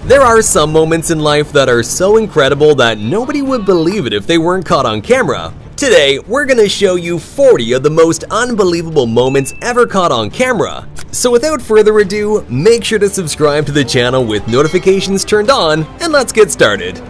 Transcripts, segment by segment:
There are some moments in life that are so incredible that nobody would believe it if they weren't caught on camera. Today, we're gonna show you 40 of the most unbelievable moments ever caught on camera. So without further ado, make sure to subscribe to the channel with notifications turned on, and let's get started.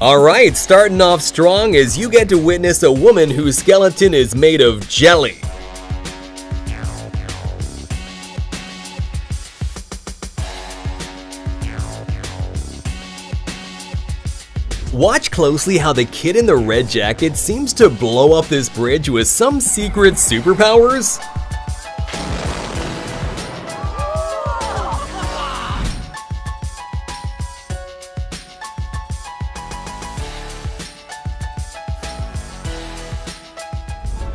Alright, starting off strong as you get to witness a woman whose skeleton is made of jelly. Watch closely how the kid in the red jacket seems to blow up this bridge with some secret superpowers.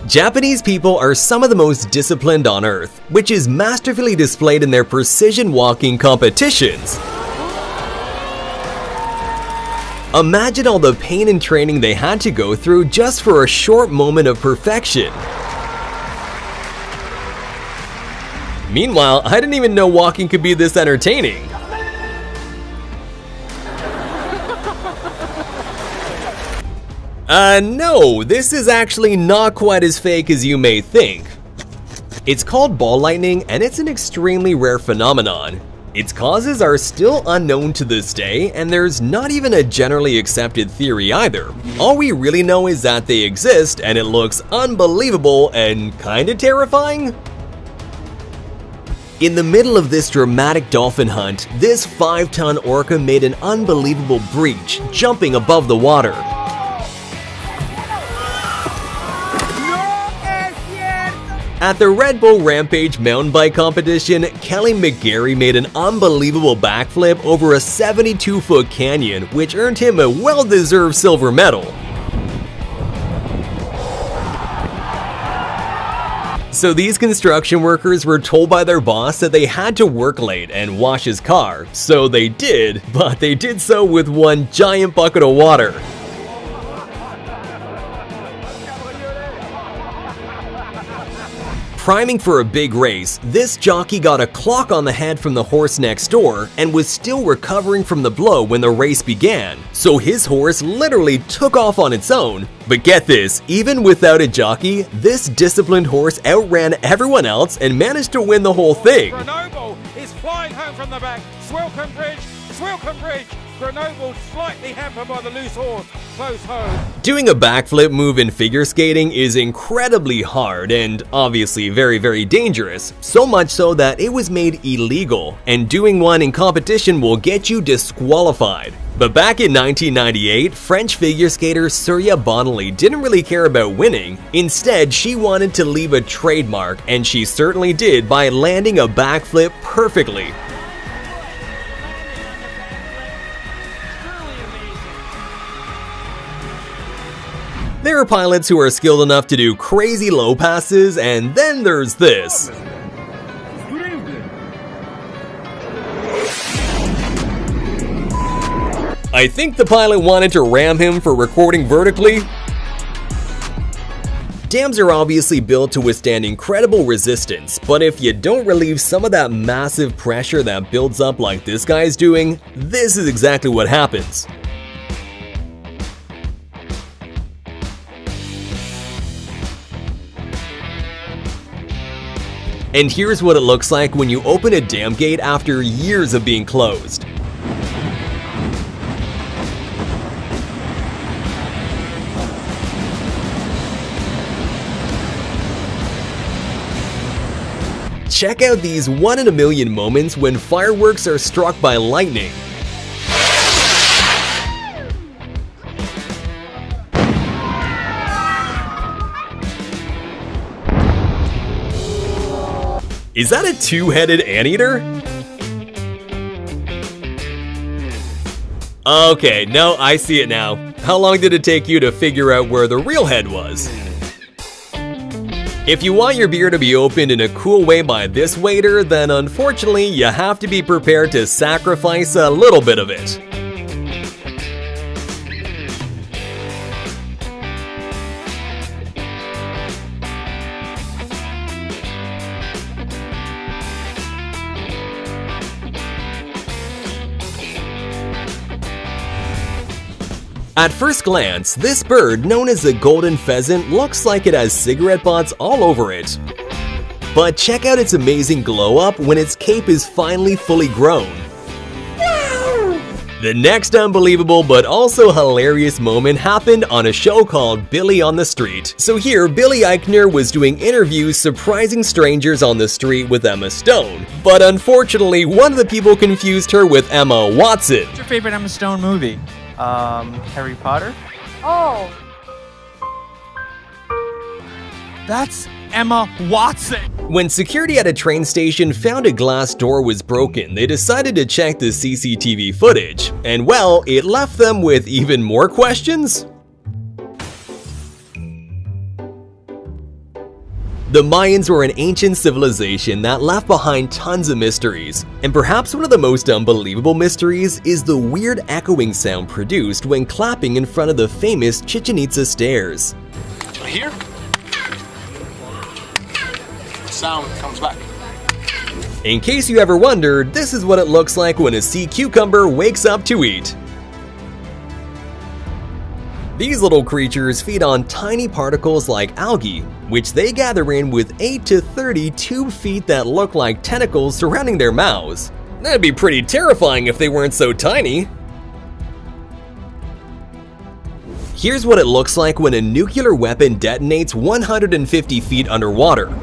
Japanese people are some of the most disciplined on earth, which is masterfully displayed in their precision walking competitions. Imagine all the pain and training they had to go through just for a short moment of perfection. Meanwhile, I didn't even know walking could be this entertaining. No, this is actually not quite as fake as you may think. It's called ball lightning, and it's an extremely rare phenomenon. Its causes are still unknown to this day, and there's not even a generally accepted theory either. All we really know is that they exist, and it looks unbelievable and kinda terrifying. In the middle of this dramatic dolphin hunt, this 5-ton orca made an unbelievable breach, jumping above the water. At the Red Bull Rampage mountain bike competition, Kelly McGarry made an unbelievable backflip over a 72-foot canyon, which earned him a well-deserved silver medal. So these construction workers were told by their boss that they had to work late and wash his car, so they did, but they did so with one giant bucket of water. Priming for a big race, this jockey got a clock on the head from the horse next door and was still recovering from the blow when the race began, so his horse literally took off on its own. But get this, even without a jockey, this disciplined horse outran everyone else and managed to win the whole thing. Grenoble is flying home from the back. Swilcan Bridge, Swilcan Bridge. Grenoble slightly hampered by the loose horse. Close home. Doing a backflip move in figure skating is incredibly hard and obviously very dangerous, so much so that it was made illegal, and doing one in competition will get you disqualified. But back in 1998, French figure skater Surya Bonali didn't really care about winning. Instead, she wanted to leave a trademark, and she certainly did by landing a backflip perfectly. There are pilots who are skilled enough to do crazy low passes, and then there's this. I think the pilot wanted to ram him for recording vertically. Dams are obviously built to withstand incredible resistance, but if you don't relieve some of that massive pressure that builds up like this guy's doing, this is exactly what happens. And here's what it looks like when you open a dam gate after years of being closed. Check out these 1 in a million moments when fireworks are struck by lightning. Is that a two-headed anteater? Okay, no, I see it now. How long did it take you to figure out where the real head was? If you want your beer to be opened in a cool way by this waiter, then unfortunately you have to be prepared to sacrifice a little bit of it. At first glance, this bird, known as the golden pheasant, looks like it has cigarette butts all over it. But check out its amazing glow up when its cape is finally fully grown. The next unbelievable but also hilarious moment happened on a show called Billy on the Street. So here, Billy Eichner was doing interviews surprising strangers on the street with Emma Stone. But unfortunately, one of the people confused her with Emma Watson. What's your favorite Emma Stone movie? Harry Potter? Oh. That's Emma Watson! When security at a train station found a glass door was broken, they decided to check the CCTV footage. And well, it left them with even more questions. The Mayans were an ancient civilization that left behind tons of mysteries, and perhaps one of the most unbelievable mysteries is the weird echoing sound produced when clapping in front of the famous Chichen Itza stairs. Here, sound comes back. In case you ever wondered, this is what it looks like when a sea cucumber wakes up to eat. These little creatures feed on tiny particles like algae, which they gather in with 8 to 30 tube feet that look like tentacles surrounding their mouths. That'd be pretty terrifying if they weren't so tiny. Here's what it looks like when a nuclear weapon detonates 150 feet underwater.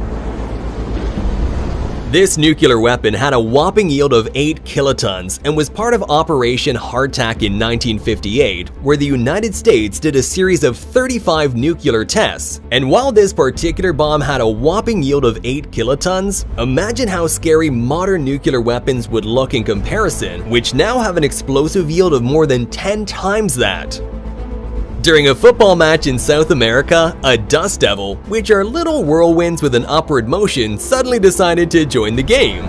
This nuclear weapon had a whopping yield of 8 kilotons and was part of Operation Hardtack in 1958, where the United States did a series of 35 nuclear tests. And while this particular bomb had a whopping yield of 8 kilotons, imagine how scary modern nuclear weapons would look in comparison, which now have an explosive yield of more than 10 times that. During a football match in South America, a dust devil, which are little whirlwinds with an upward motion, suddenly decided to join the game.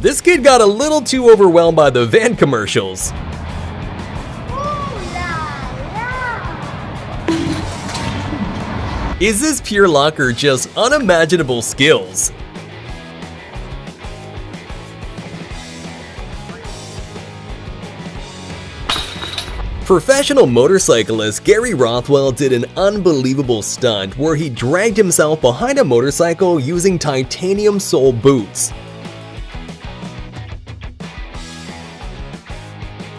This kid got a little too overwhelmed by the van commercials. Is this pure luck or just unimaginable skills? Professional motorcyclist Gary Rothwell did an unbelievable stunt where he dragged himself behind a motorcycle using titanium sole boots.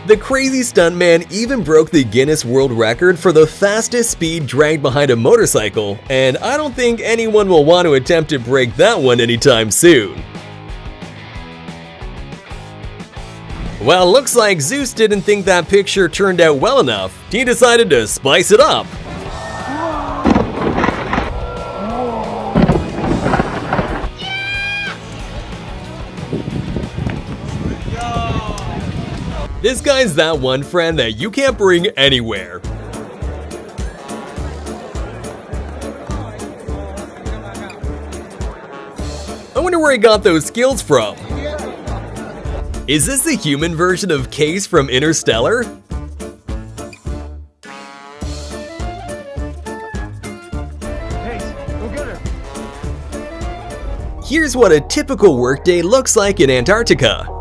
The crazy stuntman even broke the Guinness World Record for the fastest speed dragged behind a motorcycle, and I don't think anyone will want to attempt to break that one anytime soon. Well, looks like Zeus didn't think that picture turned out well enough. He decided to spice it up. This guy's that one friend that you can't bring anywhere. I wonder where he got those skills from. Is this the human version of Case from Interstellar? Here's what a typical workday looks like in Antarctica.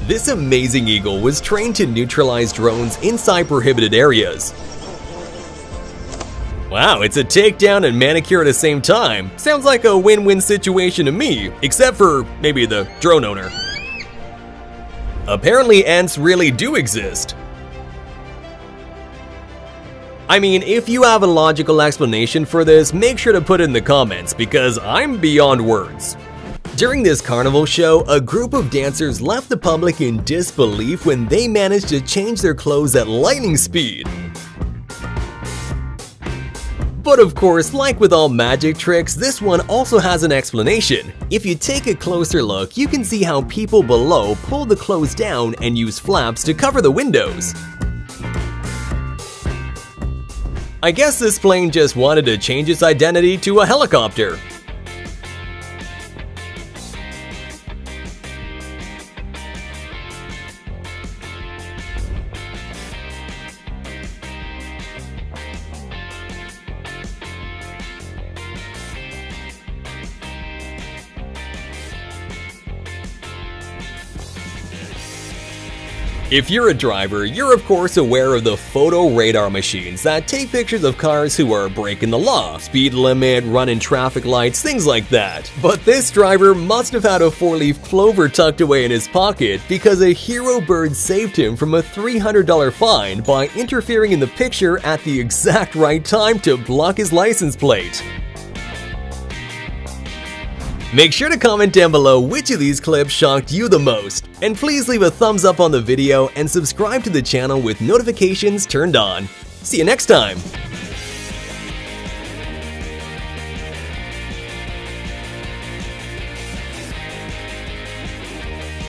This amazing eagle was trained to neutralize drones inside prohibited areas. Wow, it's a takedown and manicure at the same time. Sounds like a win-win situation to me, except for maybe the drone owner. Apparently ants really do exist. I mean, if you have a logical explanation for this, make sure to put it in the comments because I'm beyond words. During this carnival show, a group of dancers left the public in disbelief when they managed to change their clothes at lightning speed. But of course, like with all magic tricks, this one also has an explanation. If you take a closer look, you can see how people below pull the clothes down and use flaps to cover the windows. I guess this plane just wanted to change its identity to a helicopter. If you're a driver, you're of course aware of the photo radar machines that take pictures of cars who are breaking the law, speed limit, running traffic lights, things like that. But this driver must have had a 4-leaf clover tucked away in his pocket because a hero bird saved him from a $300 fine by interfering in the picture at the exact right time to block his license plate. Make sure to comment down below which of these clips shocked you the most, and please leave a thumbs up on the video and subscribe to the channel with notifications turned on. See you next time!